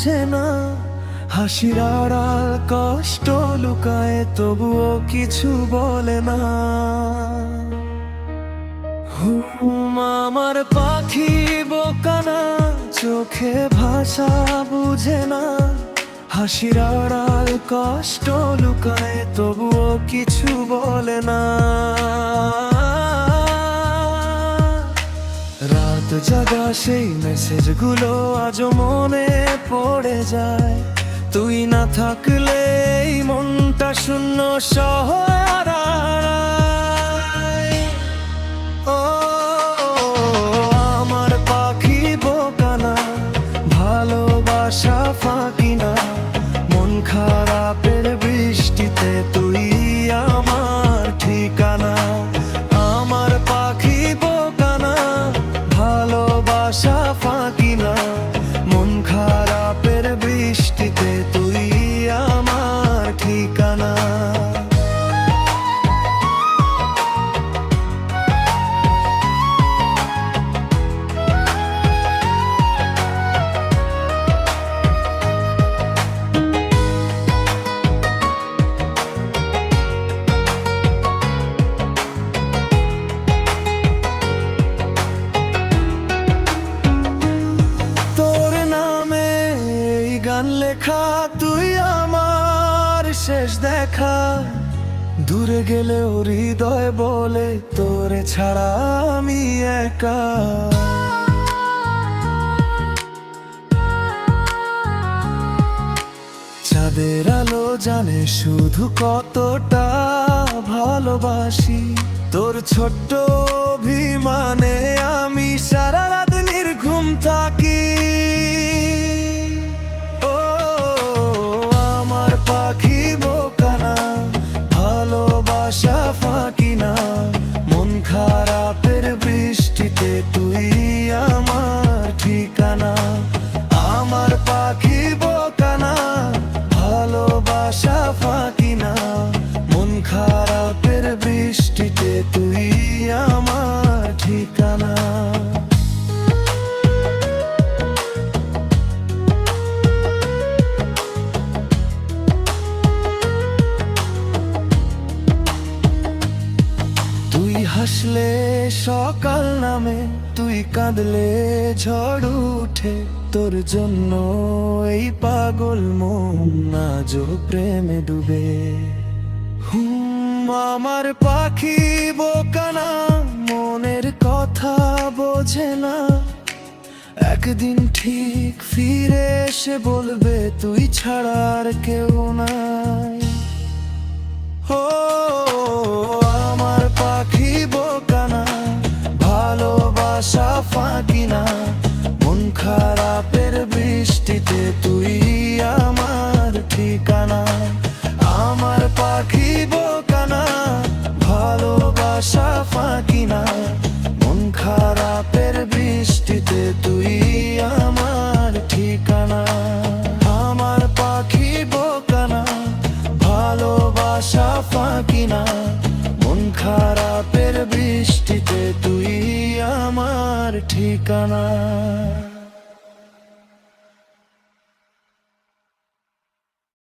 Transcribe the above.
বুঝে না, হাসির আড়াল কষ্ট লুকায় তবুও কিছু বলে না। আমার পাখি বোকা না, চোখে ভাষা বুঝে না, হাসির আড়াল কষ্ট লুকায় তবুও কিছু বলে না। রাত জাগা সেই মেসেজগুলো আজও মনে পড়ে যায়, তুই না থাকলে এই মনটা শূন্য সহারায়। ও আমার পাখি বোকা না, ভালোবাসা ফাঁকি না, মন খারাপের বৃষ্টিতে তুই আমার ঠিকানা। আমার পাখি বোকা না, ভালোবাসা ফাঁকি না, মন খারাপের বৃষ্টিতে তুই আমার ঠিকানা। গান লেখা তুই আমার শেষ দেখা, দূরে গেলেও হৃদয় বলে তোরে ছাড়া আমি একা। চাঁদের আলো জানে শুধু কতটা ভালোবাসি, তোর ছোট্ট অভিমানে আমি সারা রাত নির্ঘুম থাকি। পাখি বোকা না, ভালোবাসা ফাঁকি না, মন খারাপের বৃষ্টিতে তুই আমার ঠিকানা। আমার পাখি বোকা না, ভালোবাসা ফাঁকি না, মন খারাপের বৃষ্টিতে তুই আমার ঠিকানা। হাসলে সকাল নামে, তুই কাঁদলে ঝড় উঠে, তোর জন্য এই পাগল মন আজও প্রেমে ডুবে। আমার পাখি বোকা না, মনের কথা বোঝে না, একদিন ঠিক ফিরে এসে বলবে তুই ছাড়া আর কেউ নাই। ও আমার পাখি বোকা না, ভালোবাসা ফাঁকি না, মন খারাপের বৃষ্টিতে তুই আমার ঠিকানা। আমার পাখি বোকা না, ভালোবাসা ফাঁকি না, মন খারাপের বৃষ্টিতে তুই আমার ঠিকানা। আমার পাখি বোকা না, ভালোবাসা ফাঁকি না, মন খারাপের বৃষ্টিতে তুই আমার ঠিকানা।